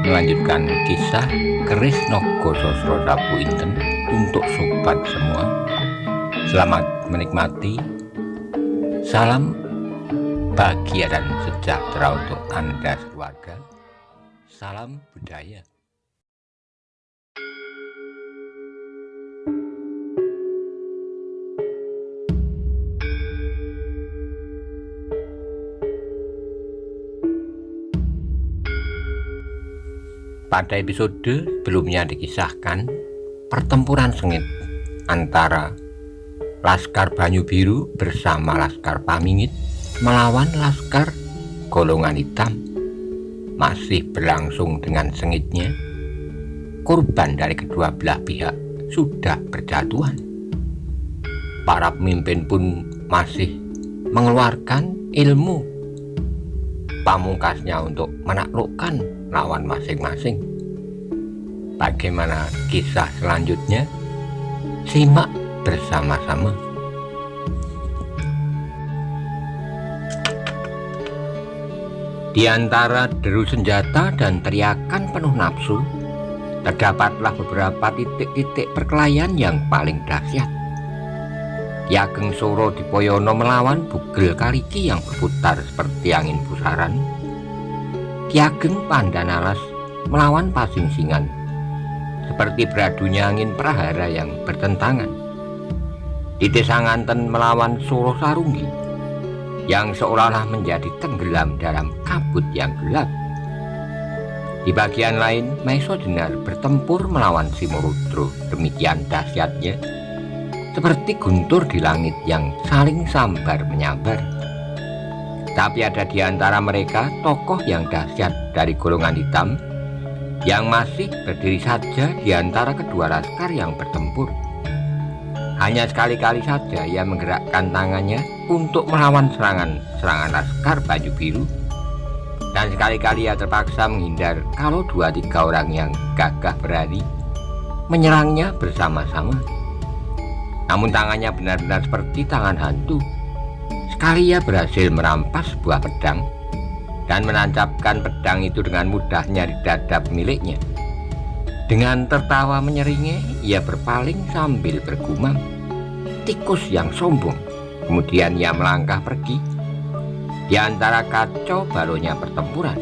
melanjutkan kisah keris Naga Sastra Prabu Inten untuk sobat semua. Selamat menikmati. Salam bahagia dan sejahtera untuk Anda keluarga. Salam budaya. Pada episode sebelumnya dikisahkan pertempuran sengit antara Laskar Banyu Biru bersama Laskar Pamingit melawan Laskar Golongan Hitam masih berlangsung dengan sengitnya. Korban dari kedua belah pihak sudah berjatuhan. Para pemimpin pun masih mengeluarkan ilmu pamungkasnya untuk menaklukkan lawan masing-masing. Bagaimana kisah selanjutnya? Simak bersama-sama. Di antara deru senjata dan teriakan penuh nafsu, terdapatlah beberapa titik-titik perkelahian yang paling dahsyat. Ki Ageng Suro Dipoyono melawan Bugel Kaliki yang berputar seperti angin pusaran. Ki Ageng Pandanalas melawan Pasingsingan seperti beradunya angin prahara yang bertentangan. Titi Sanganten melawan Suro Sarunggi yang seolah-olah menjadi tenggelam dalam kabut yang gelap. Di bagian lain, Maesa Jenar bertempur melawan Simorudro, demikian dahsyatnya seperti guntur di langit yang saling sambar menyambar. Tapi ada di antara mereka tokoh yang dahsyat dari golongan hitam yang masih berdiri saja di antara kedua laskar yang bertempur. Hanya sekali-kali saja ia menggerakkan tangannya untuk melawan serangan Laskar Banyu Biru, dan sekali-kali ia terpaksa menghindar kalau 2-3 orang yang gagah berani menyerangnya bersama-sama. Namun tangannya benar-benar seperti tangan hantu. Sekali ia berhasil merampas sebuah pedang dan menancapkan pedang itu dengan mudahnya di dada pemiliknya. Dengan tertawa menyeringai, ia berpaling sambil bergumam, "Tikus yang sombong." Kemudian ia melangkah pergi di antara kacau balonnya pertempuran,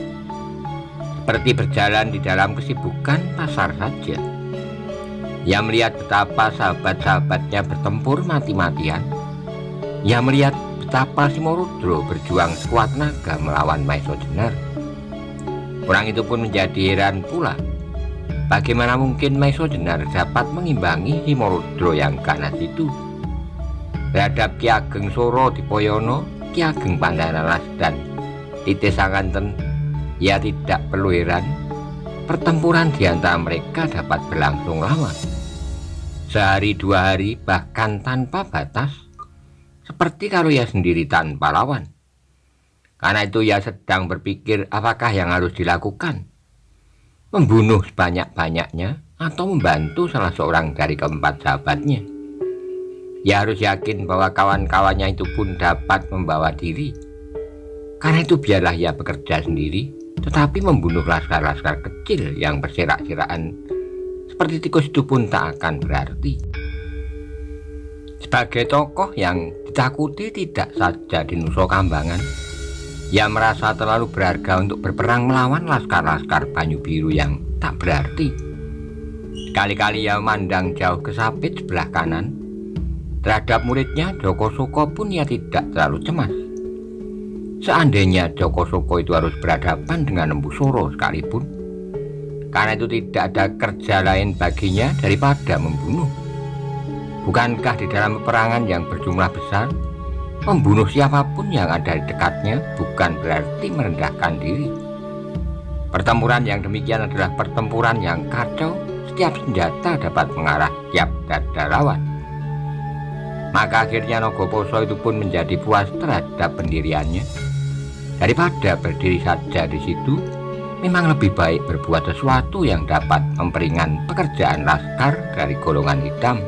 seperti berjalan di dalam kesibukan pasar saja. Ia melihat betapa sahabat-sahabatnya bertempur mati-matian. Ia melihat betapa Simorudro berjuang sekuat naga melawan Maesa Jenar. Orang itu pun menjadi heran pula, bagaimana mungkin Maesa Jenar dapat mengimbangi Simorudro yang ganas itu. Terhadap Ki Ageng Suro Dipoyono, Ki Ageng Pandanalas dan Titi Sanganten, ia tidak perlu heran pertempuran di antara mereka dapat berlangsung lama, sehari 2 hari, bahkan tanpa batas, seperti kalau ia sendiri tanpa lawan. Karena itu ia sedang berpikir apakah yang harus dilakukan, membunuh sebanyak-banyaknya atau membantu salah seorang dari keempat sahabatnya. Ia harus yakin bahwa kawan-kawannya itu pun dapat membawa diri. Karena itu biarlah ia bekerja sendiri, tetapi membunuh laskar-laskar kecil yang berserak-serakan seperti tikus itu pun tak akan berarti. Sebagai tokoh yang ditakuti tidak saja di Nusa Kambangan, ia merasa terlalu berharga untuk berperang melawan laskar-laskar Banyu Biru yang tak berarti. Sekali-kali ia memandang jauh ke Sapit sebelah kanan. Terhadap muridnya Joko Soko pun ia tidak terlalu cemas. Seandainya Joko Soko itu harus berhadapan dengan Empu Soro sekalipun, karena itu tidak ada kerja lain baginya daripada membunuh. Bukankah di dalam peperangan yang berjumlah besar, membunuh siapapun yang ada di dekatnya bukan berarti merendahkan diri? Pertempuran yang demikian adalah pertempuran yang kacau. Setiap senjata dapat mengarah tiap dada lawan. Maka akhirnya Nogoposo itu pun menjadi puas terhadap pendiriannya. Daripada berdiri saja di situ, memang lebih baik berbuat sesuatu yang dapat memperingan pekerjaan laskar dari golongan hitam.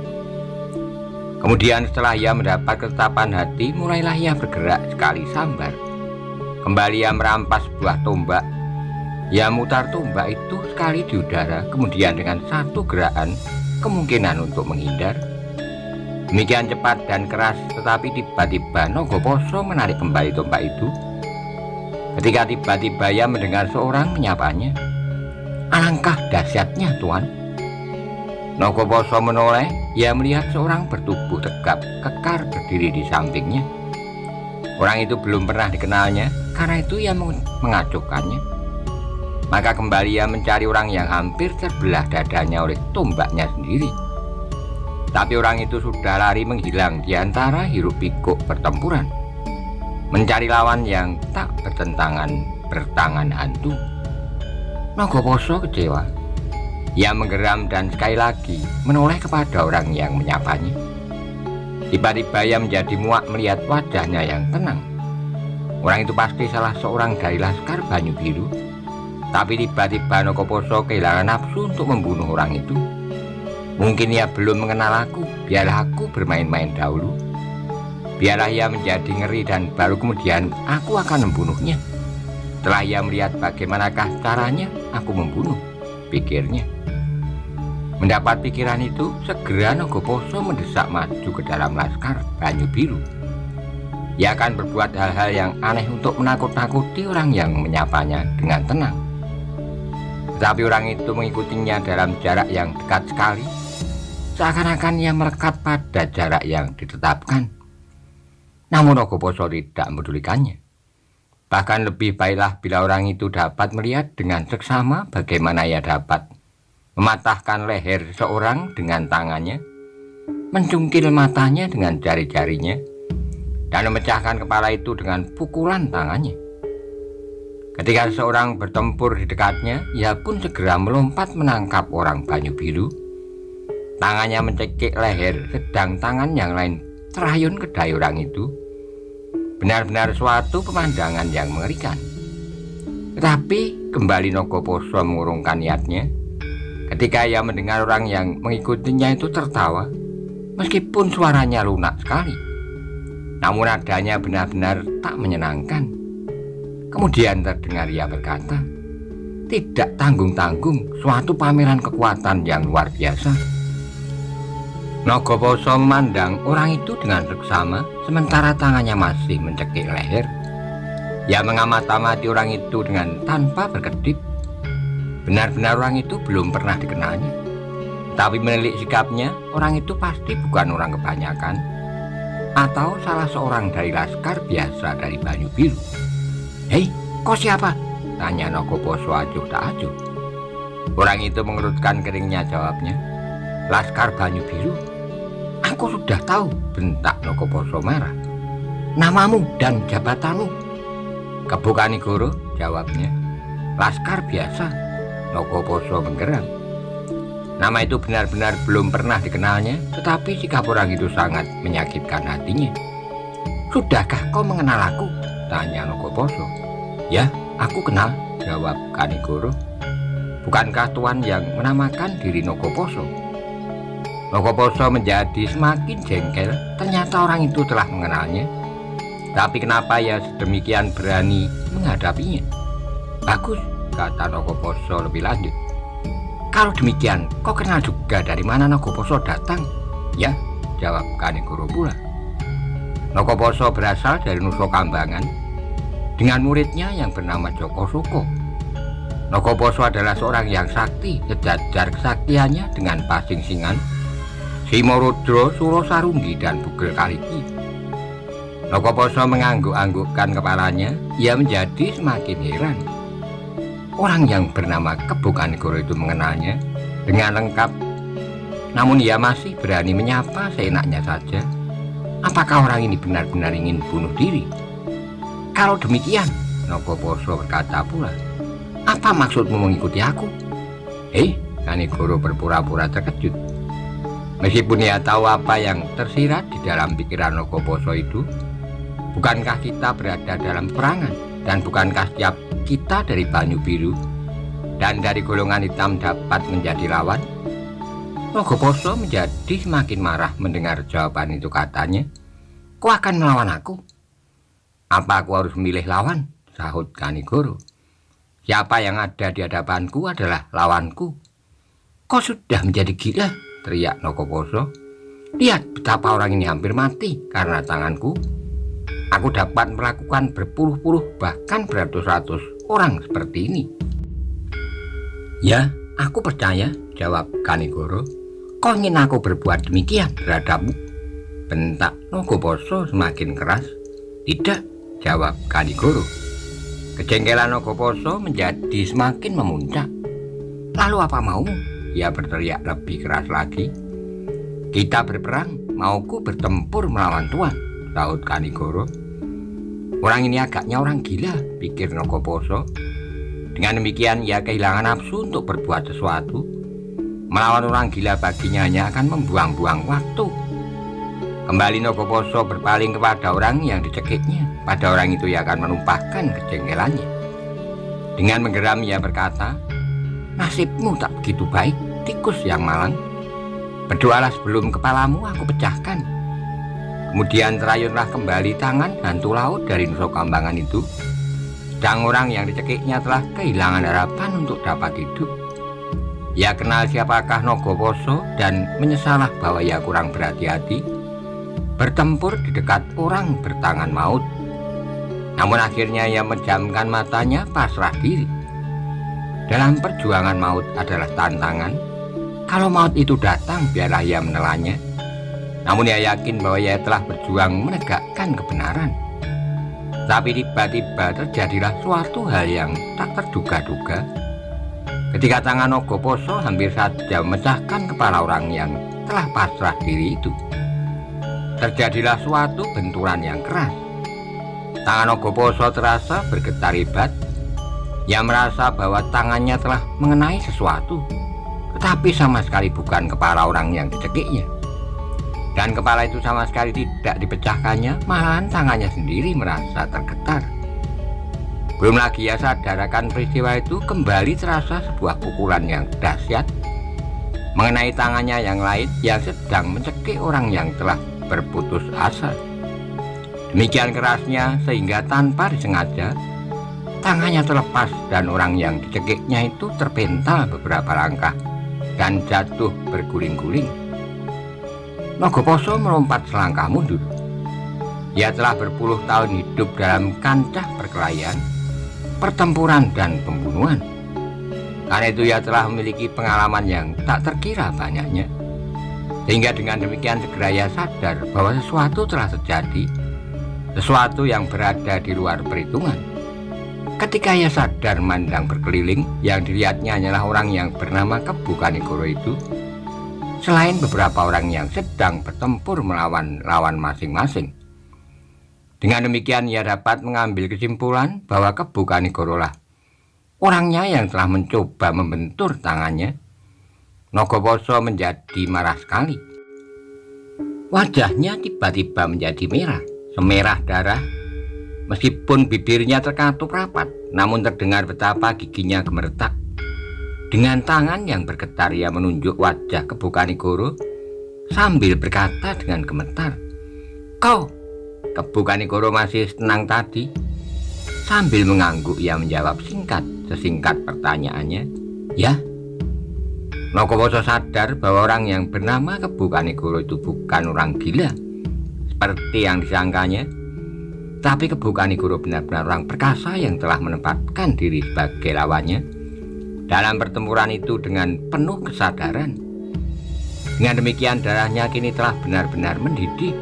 Kemudian setelah ia mendapat ketetapan hati, mulailah ia bergerak sekali sambar. Kembali ia merampas sebuah tombak Ia mutar tombak itu sekali di udara, kemudian dengan satu gerakan kemungkinan untuk menghindar. Demikian cepat dan keras, tetapi tiba-tiba Nogoposo menarik kembali tombak itu. Ketika tiba-tiba ia mendengar seorang menyapanya. "Alangkah dahsyatnya, Tuan." Nogoposo menoleh. Ia melihat seorang bertubuh tegap kekar berdiri di sampingnya. Orang itu belum pernah dikenalnya, karena itu ia mengacuhkannya. Maka kembali ia mencari orang yang hampir terbelah dadanya oleh tombaknya sendiri. Tapi orang itu sudah lari menghilang di antara hiruk-pikuk pertempuran, mencari lawan yang tak bertangan hantu. Nogoposo kecewa. Ia menggeram dan sekali lagi menoleh kepada orang yang menyapanya. Tiba-tiba ia menjadi muak melihat wajahnya yang tenang. Orang itu pasti salah seorang dari Laskar Banyu Biru. Tapi tiba-tiba Nogoposo kehilangan nafsu untuk membunuh orang itu. Mungkin ia belum mengenal aku, biarlah aku bermain-main dahulu. Biarlah ia menjadi ngeri dan baru kemudian aku akan membunuhnya. Setelah ia melihat bagaimanakah caranya aku membunuh, pikirnya. Mendapat pikiran itu, segera Nogoposo mendesak maju ke dalam Laskar Banyu Biru. Ia akan berbuat hal-hal yang aneh untuk menakut-nakuti orang yang menyapanya dengan tenang. Tetapi orang itu mengikutinya dalam jarak yang dekat sekali, seakan-akan ia melekat pada jarak yang ditetapkan. Namun Nogoposo tidak memedulikannya. Bahkan lebih baiklah bila orang itu dapat melihat dengan seksama bagaimana ia dapat mematahkan leher seorang dengan tangannya, mencungkil matanya dengan jari-jarinya, dan memecahkan kepala itu dengan pukulan tangannya. Ketika seorang bertempur di dekatnya, ia pun segera melompat menangkap orang Banyu Biru. Tangannya mencekik leher, sedang tangan yang lain terayun ke dahi orang itu. Benar-benar suatu pemandangan yang mengerikan. Tetapi kembali Nogoposo mengurungkan niatnya. Ketika ia mendengar orang yang mengikutinya itu tertawa, meskipun suaranya lunak sekali, namun nadanya benar-benar tak menyenangkan. Kemudian terdengar ia berkata, "Tidak tanggung-tanggung, suatu pameran kekuatan yang luar biasa." Nogoposo memandang orang itu dengan seksama, sementara tangannya masih mencekik leher. Ia mengamati orang itu dengan tanpa berkedip. Benar-benar orang itu belum pernah dikenalnya. Tapi menilik sikapnya, orang itu pasti bukan orang kebanyakan, atau salah seorang dari laskar biasa dari Banyu Biru. "Hei, kau siapa?" tanya Nogoposo acuh tak acuh. Orang itu mengerutkan keringnya, jawabnya, "Laskar Banyu Biru." "Aku sudah tahu," bentak Nogoposo marah. "Namamu dan jabatanmu?" "Kebo Kanigoro," jawabnya. "Laskar biasa." Nogoposo menggeram. Nama itu benar-benar belum pernah dikenalnya, tetapi sikap orang itu sangat menyakitkan hatinya. "Sudahkah kau mengenal aku?" tanya Nogoposo. "Ya, aku kenal," jawab Kanigoro. "Bukankah Tuan yang menamakan diri Nogoposo?" Nogoposo menjadi semakin jengkel. Ternyata orang itu telah mengenalnya. Tapi kenapa ia sedemikian berani menghadapinya? "Bagus," kata Nogoposo lebih lanjut. "Kalau demikian, kau kenal juga dari mana Nogoposo datang?" "Ya," jawab Kanigoro pula. Nogoposo berasal dari Nusa Kambangan dengan muridnya yang bernama Joko Suko. Nogoposo adalah seorang yang sakti, sejajar kesaktiannya dengan Pasing Singan, Simorodro, Suro Sarunggi, dan Bugel Kaliki. Nogoposo mengangguk-anggukkan kepalanya. Ia menjadi semakin heran. Orang yang bernama Kebo Kanigoro itu mengenalnya dengan lengkap, namun ia masih berani menyapa seenaknya saja. Apakah orang ini benar-benar ingin bunuh diri? "Kalau demikian," Nogoposo berkata pula, "apa maksudmu mengikuti aku?" "Hei," Kanigoro berpura-pura terkejut. Meskipun ia tahu apa yang tersirat di dalam pikiran Nogoposo itu. Bukankah kita berada dalam peperangan? Dan bukankah setiap kita dari Banyu Biru dan dari golongan hitam dapat menjadi lawan? Nogoposo menjadi semakin marah mendengar jawaban itu. Katanya, "Kau akan melawan aku?" "Apa aku harus memilih lawan?" sahut Kanigoro. Siapa yang ada di hadapanku adalah lawanku. Kau sudah menjadi gila, teriak Nogoposo. Lihat betapa orang ini hampir mati karena tanganku. Aku dapat melakukan berpuluh-puluh bahkan beratus-ratus orang seperti ini. Ya, aku percaya, jawab Kanigoro. Kau ingin aku berbuat demikian terhadapmu? Bentak Nogoposo semakin keras. Tidak, jawab Kanigoro. Kejengkelan Nogoposo menjadi semakin memuncak. Lalu apa maumu? Ia berteriak lebih keras lagi. Kita berperang, mauku bertempur melawan Tuan, sahut Kanigoro. Orang ini agaknya orang gila, pikir Nogoposo. Dengan demikian ia kehilangan nafsu untuk berbuat sesuatu. Melawan orang gila baginya hanya akan membuang-buang waktu. Kembali Nogoposo berpaling kepada orang yang dicekiknya. Pada orang itu ia akan menumpahkan kejengkelannya. Dengan menggeram ia berkata, nasibmu tak begitu baik, tikus yang malang. Berdoalah sebelum kepalamu aku pecahkan. Kemudian terayunlah kembali tangan hantu laut dari Nusa Kambangan itu. Sedang orang yang dicekiknya telah kehilangan harapan untuk dapat hidup. Ia kenal siapakah Nogoposo dan menyesalah bahwa ia kurang berhati-hati bertempur di dekat orang bertangan maut. Namun akhirnya ia menjamkan matanya pasrah diri. Dalam perjuangan maut adalah tantangan. Kalau maut itu datang biarlah ia menelannya. Namun ia yakin bahwa ia telah berjuang menegakkan kebenaran. Tapi tiba-tiba terjadilah suatu hal yang tak terduga-duga. Ketika tangan Nogoposo hampir saja memecahkan kepala orang yang telah pasrah diri itu, terjadilah suatu benturan yang keras. Tangan Nogoposo terasa bergetar hebat. Ia merasa bahwa tangannya telah mengenai sesuatu, tetapi sama sekali bukan kepala orang yang dicekiknya. Dan kepala itu sama sekali tidak dipecahkannya, malahan tangannya sendiri merasa tergetar. Belum lagi ia sadar akan peristiwa itu, kembali terasa sebuah pukulan yang dahsyat mengenai tangannya yang lain yang sedang mencekik orang yang telah berputus asa. Demikian kerasnya sehingga tanpa disengaja tangannya terlepas dan orang yang dicekiknya itu terpental beberapa langkah dan jatuh berguling-guling. Nogoposo melompat selangkah mundur. Ia telah berpuluh tahun hidup dalam kancah perkelahian, pertempuran dan pembunuhan. Karena itu ia telah memiliki pengalaman yang tak terkira banyaknya. Sehingga dengan demikian segera ia sadar bahwa sesuatu telah terjadi, sesuatu yang berada di luar perhitungan. Ketika ia sadar memandang berkeliling, yang dilihatnya hanyalah orang yang bernama Kebu Kanigoro itu, selain beberapa orang yang sedang bertempur melawan lawan masing-masing. Dengan demikian ia dapat mengambil kesimpulan bahwa Kebu Kanigoro lah orangnya yang telah mencoba membentur tangannya. Nogoposo menjadi marah sekali. Wajahnya tiba-tiba menjadi merah, semerah darah. Meskipun bibirnya terkatup rapat, namun terdengar betapa giginya gemeretak. Dengan tangan yang bergetar ia menunjuk wajah Kebu Kanigoro sambil berkata dengan gemetar, "Kau!" Kebu Kanigoro masih tenang tadi. Sambil mengangguk ia menjawab sesingkat pertanyaannya, "Ya." Nogoposo sadar bahwa orang yang bernama Kebu Kanigoro itu bukan orang gila seperti yang disangkanya, tapi Kebu Kanigoro benar-benar orang perkasa yang telah menempatkan diri sebagai lawannya dalam pertempuran itu dengan penuh kesadaran. Dengan demikian darahnya kini telah benar-benar mendidih.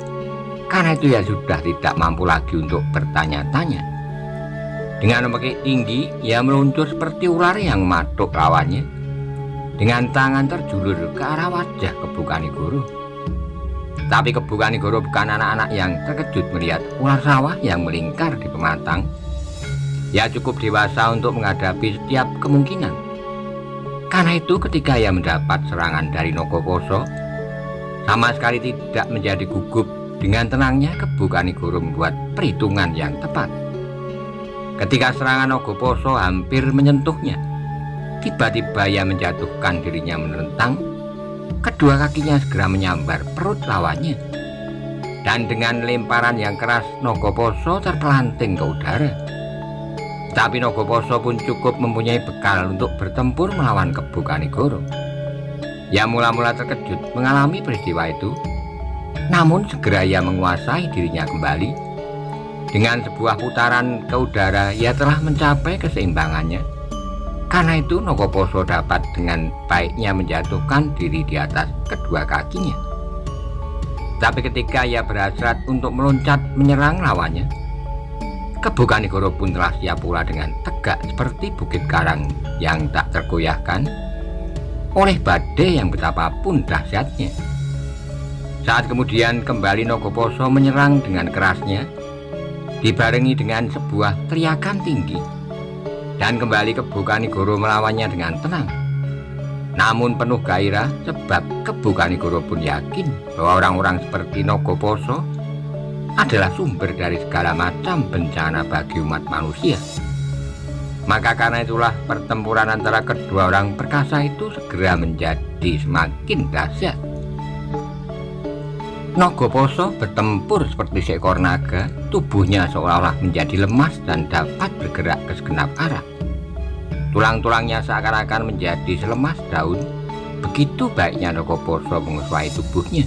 Karena itu ia sudah tidak mampu lagi untuk bertanya-tanya. Dengan mengekik tinggi ia meluncur seperti ular yang matuk lawannya. Dengan tangan terjulur ke arah wajah Kebu Kanigoro. Tapi Kebu Kanigoro bukan anak-anak yang terkejut melihat ular sawah yang melingkar di pematang. Ia cukup dewasa untuk menghadapi setiap kemungkinan. Karena itu ketika ia mendapat serangan dari Nogoposo, sama sekali tidak menjadi gugup. Dengan tenangnya Kebu Kanigoro membuat perhitungan yang tepat. Ketika serangan Nogoposo hampir menyentuhnya, tiba-tiba ia menjatuhkan dirinya menentang. Kedua kakinya segera menyambar perut lawannya. Dan dengan lemparan yang keras Nogoposo terpelanting ke udara. Tapi Nagaposo pun cukup mempunyai bekal untuk bertempur melawan Kebu Kanigoro. Ia mula-mula terkejut mengalami peristiwa itu, namun segera ia menguasai dirinya kembali. Dengan sebuah putaran ke udara, ia telah mencapai keseimbangannya. Karena itu Nagaposo dapat dengan baiknya menjatuhkan diri di atas kedua kakinya. Tapi ketika ia berhasrat untuk meloncat menyerang lawannya, Kebu Kanigoro pun telah siap pula dengan tegak seperti bukit karang yang tak tergoyahkan oleh badai yang betapapun dahsyatnya. Saat kemudian kembali Nagaposo menyerang dengan kerasnya, dibarengi dengan sebuah teriakan tinggi, dan kembali Kebu Kanigoro melawannya dengan tenang. Namun penuh gairah, sebab Kebu Kanigoro pun yakin bahwa orang-orang seperti Nagaposo adalah sumber dari segala macam bencana bagi umat manusia. Maka karena itulah pertempuran antara kedua orang perkasa itu segera menjadi semakin dahsyat. Nagaposo bertempur seperti seekor naga, tubuhnya seolah-olah menjadi lemas dan dapat bergerak ke segenap arah. Tulang-tulangnya seakan-akan menjadi selemas daun, begitu baiknya Nagaposo menguasai tubuhnya,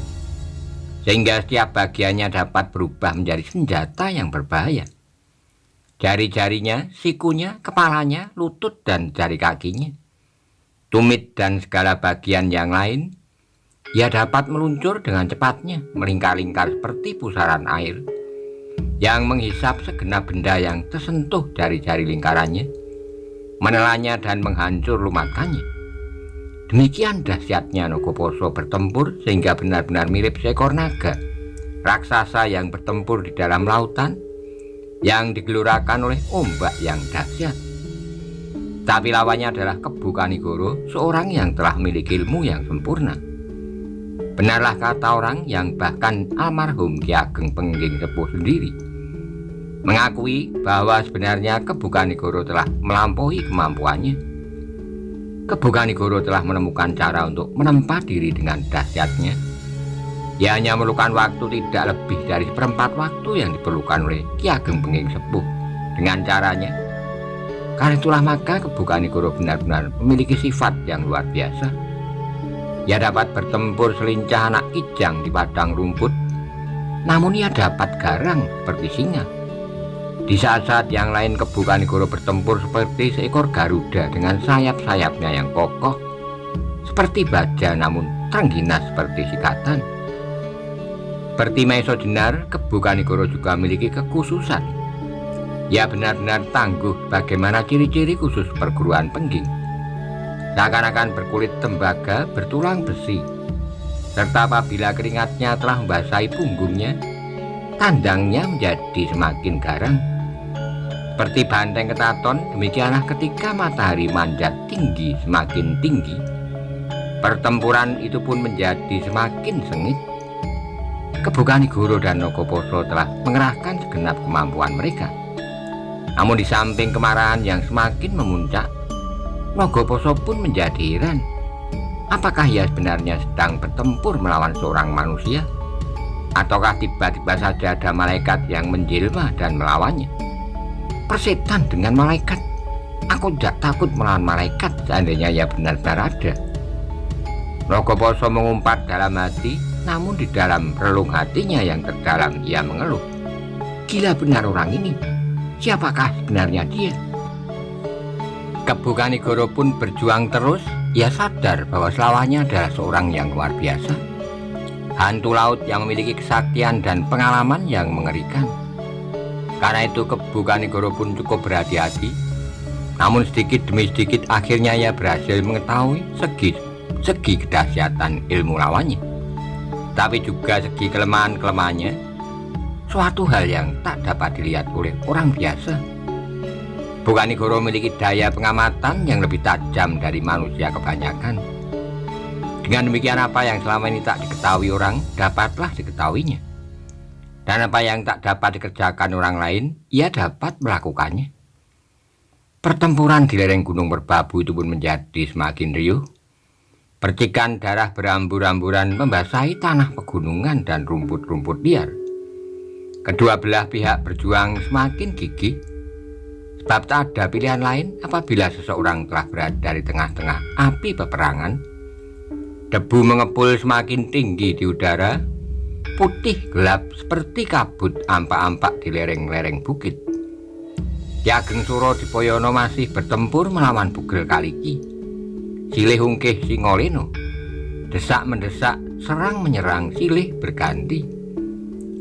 sehingga setiap bagiannya dapat berubah menjadi senjata yang berbahaya. Jari-jarinya, sikunya, kepalanya, lutut dan jari kakinya, tumit dan segala bagian yang lain, ia dapat meluncur dengan cepatnya, melingkar-lingkar seperti pusaran air yang menghisap segenap benda yang tersentuh dari jari lingkarannya, menelannya dan menghancur lumatkannya. Demikian dahsyatnya Nagaposo bertempur sehingga benar-benar mirip seekor naga raksasa yang bertempur di dalam lautan yang digelurakan oleh ombak yang dahsyat. Tapi lawannya adalah Kebu Kanigoro, seorang yang telah memiliki ilmu yang sempurna. Benarlah kata orang yang bahkan almarhum Ki Ageng Pengging Sepuh sendiri mengakui bahwa sebenarnya Kebu Kanigoro telah melampaui kemampuannya. Kebu Kanigoro telah menemukan cara untuk menempa diri dengan dahsyatnya. Ia hanya memerlukan waktu tidak lebih dari seperempat waktu yang diperlukan oleh Ki Ageng Pengging Sepuh dengan caranya. Karena itulah maka Kebu Kanigoro benar-benar memiliki sifat yang luar biasa. Ia dapat bertempur selincah anak kijang di padang rumput, namun ia dapat garang seperti singa. Di saat-saat yang lain Kebu Kanigoro bertempur seperti seekor garuda dengan sayap-sayapnya yang kokoh seperti baja, namun terengginas seperti sikatan. Seperti Maeso Jenar, Kebu Kanigoro juga memiliki kekhususan. Ia benar-benar tangguh bagaimana ciri-ciri khusus perguruan Pengging. Seakan-akan berkulit tembaga bertulang besi, serta apabila keringatnya telah membasahi punggungnya, tandangnya menjadi semakin garang. Seperti banteng ketaton, demikianlah ketika matahari manjat tinggi semakin tinggi, pertempuran itu pun menjadi semakin sengit. Kebu Kanigoro dan Nagaposo telah mengerahkan segenap kemampuan mereka. Namun di samping kemarahan yang semakin memuncak, Nagaposo pun menjadi heran. Apakah ia sebenarnya sedang bertempur melawan seorang manusia? Ataukah tiba-tiba saja ada malaikat yang menjelma dan melawannya? Persetan dengan malaikat. Aku tidak takut melawan malaikat seandainya ia benar-benar ada. Nagaposo mengumpat dalam hati, namun di dalam relung hatinya yang terdalam ia mengeluh. Gila benar orang ini. Siapakah sebenarnya dia? Kebu Kanigoro pun berjuang terus. Ia sadar bahwa lawannya adalah seorang yang luar biasa, hantu laut yang memiliki kesaktian dan pengalaman yang mengerikan. Karena itu Kebu Kanigoro pun cukup berhati-hati. Namun sedikit demi sedikit akhirnya ia berhasil mengetahui segi kedahsyatan ilmu lawannya, tapi juga segi kelemahan-kelemahannya, suatu hal yang tak dapat dilihat oleh orang biasa. Kebu Kanigoro memiliki daya pengamatan yang lebih tajam dari manusia kebanyakan. Dengan demikian apa yang selama ini tak diketahui orang dapatlah diketahuinya. Dan apa yang tak dapat dikerjakan orang lain, ia dapat melakukannya. Pertempuran di lereng Gunung Merbabu itu pun menjadi semakin riuh. Percikan darah berambur-amburan membasahi tanah pegunungan dan rumput-rumput liar. Kedua belah pihak berjuang semakin gigih. Sebab tak ada pilihan lain apabila seseorang telah berada di tengah-tengah api peperangan. Debu mengepul semakin tinggi di udara, putih gelap seperti kabut ampak-ampak di lereng-lereng bukit. Ki Ageng Suradipoyono masih bertempur melawan Bugel Kaliki. Silih ungkih Singoleno. Desak mendesak, serang menyerang, silih berganti.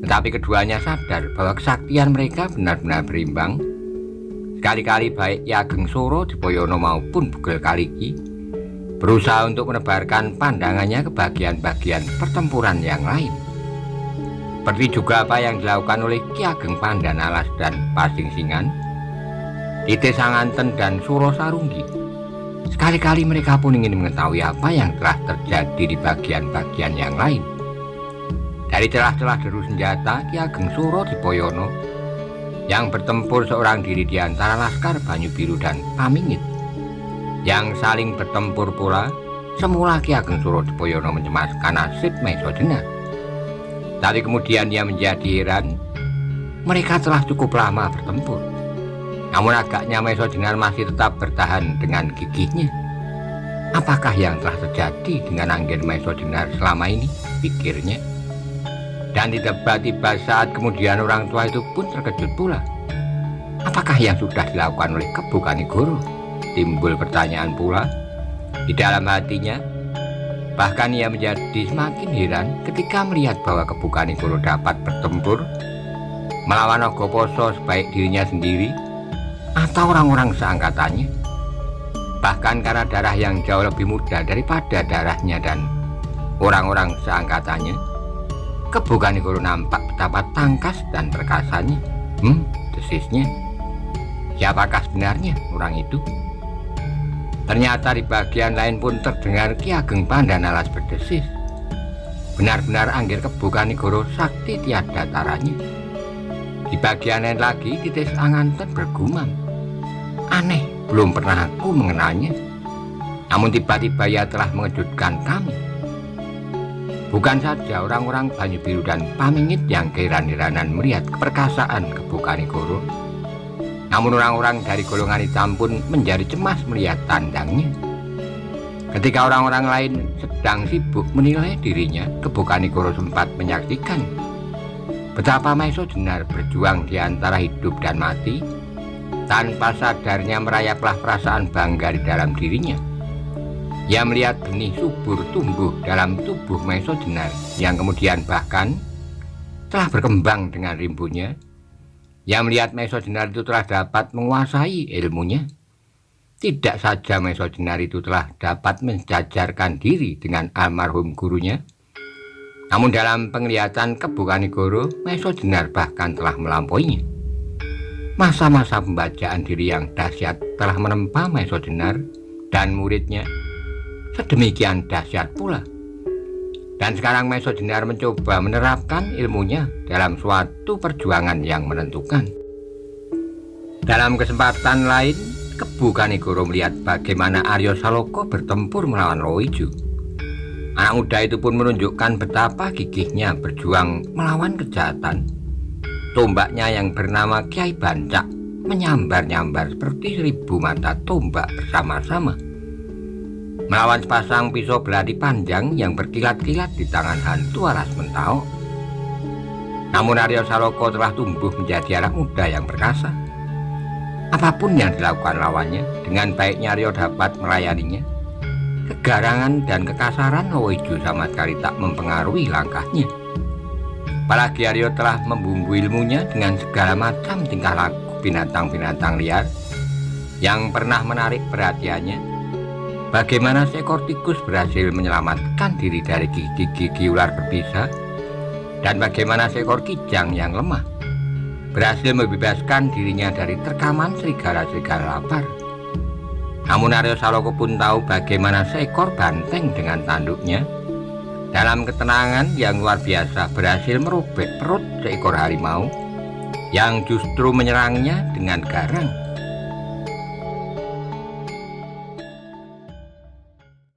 Tetapi keduanya sadar bahwa kesaktian mereka benar-benar berimbang. Sekali-kali baik Ki Ageng Suradipoyono maupun Bugel Kaliki berusaha untuk menebarkan pandangannya ke bagian-bagian pertempuran yang lain. Seperti juga apa yang dilakukan oleh Ki Ageng Pandanalas dan Pasingsingan, Titi Sanganten dan Suro Sarunggi. Sekali-kali mereka pun ingin mengetahui apa yang telah terjadi di bagian-bagian yang lain. Dari celah-celah deru senjata Ki Ageng Suradipoyono yang bertempur seorang diri di antara laskar Banyu Biru dan Pamingit yang saling bertempur pula, semula Ki Ageng Suradipoyono mencemaskan nasib Maisajenar. Tapi kemudian ia menjadi heran, mereka telah cukup lama bertempur. Namun agaknya Maisajenar masih tetap bertahan dengan gigihnya. Apakah yang telah terjadi dengan Angger Maisajenar selama ini, pikirnya. Dan tiba-tiba saat kemudian orang tua itu pun terkejut pula. Apakah yang sudah dilakukan oleh Kebu Kanigoro? Timbul pertanyaan pula di dalam hatinya. Bahkan ia menjadi semakin heran ketika melihat bahwa Kebu Kanigoro dapat bertempur melawan Nagoposo sebaik dirinya sendiri atau orang-orang seangkatannya. Bahkan karena darah yang jauh lebih muda daripada darahnya dan orang-orang seangkatannya, Kebu Kanigoro nampak betapa tangkas dan perkasanya. Desisnya. Siapakah sebenarnya orang itu? Ternyata di bagian lain pun terdengar Ki Ageng Pandanalas berdesis. Benar-benar Angger Kebu Kanigoro sakti tiada taranya. Di bagian lain lagi Titi Sanganten bergumam, aneh, belum pernah aku mengenalnya. Namun tiba-tiba ia telah mengejutkan kami. Bukan saja orang-orang Banyu Biru dan Pamingit yang keheran-heranan melihat keperkasaan Kebu Kanigoro, namun orang-orang dari golongan hitam pun menjadi cemas melihat tandangnya. Ketika orang-orang lain sedang sibuk menilai dirinya, Kebu Kanigoro sempat menyaksikan betapa Maisajenar berjuang di antara hidup dan mati. Tanpa sadarnya merayaplah perasaan bangga di dalam dirinya. Ia melihat benih subur tumbuh dalam tubuh Maisajenar yang kemudian bahkan telah berkembang dengan rimbunya. Ia melihat Maisajenar itu telah dapat menguasai ilmunya. Tidak saja Maisajenar itu telah dapat menjajarkan diri dengan almarhum gurunya, namun dalam penglihatan Kebu Kanigoro, Maisajenar bahkan telah melampauinya. Masa-masa pembacaan diri yang dahsyat telah menempa Maisajenar dan muridnya sedemikian dahsyat pula. Dan sekarang Maisajenar mencoba menerapkan ilmunya dalam suatu perjuangan yang menentukan. Dalam kesempatan lain, Kebu Kanigoro melihat bagaimana Arya Saloka bertempur melawan Rowijo. Anak muda itu pun menunjukkan betapa gigihnya berjuang melawan kejahatan. Tombaknya yang bernama Kiai Bancak menyambar-nyambar seperti 1000 mata tombak bersama-sama melawan sepasang pisau belati panjang yang berkilat-kilat di tangan hantu Alas Mentao. Namun Arya Saloka telah tumbuh menjadi anak muda yang perkasa. Apapun yang dilakukan lawannya, dengan baiknya Arya dapat melayaninya. Kegarangan dan kekasaran Rowijo sama sekali tak mempengaruhi langkahnya. Apalagi Arya telah membumbui ilmunya dengan segala macam tingkah laku binatang-binatang liar yang pernah menarik perhatiannya. Bagaimana seekor tikus berhasil menyelamatkan diri dari gigi-gigi ular berbisa, dan bagaimana seekor kijang yang lemah berhasil membebaskan dirinya dari terkaman serigala-serigala lapar. Namun Arya Saloka pun tahu bagaimana seekor banteng dengan tanduknya dalam ketenangan yang luar biasa berhasil merobek perut seekor harimau yang justru menyerangnya dengan garang.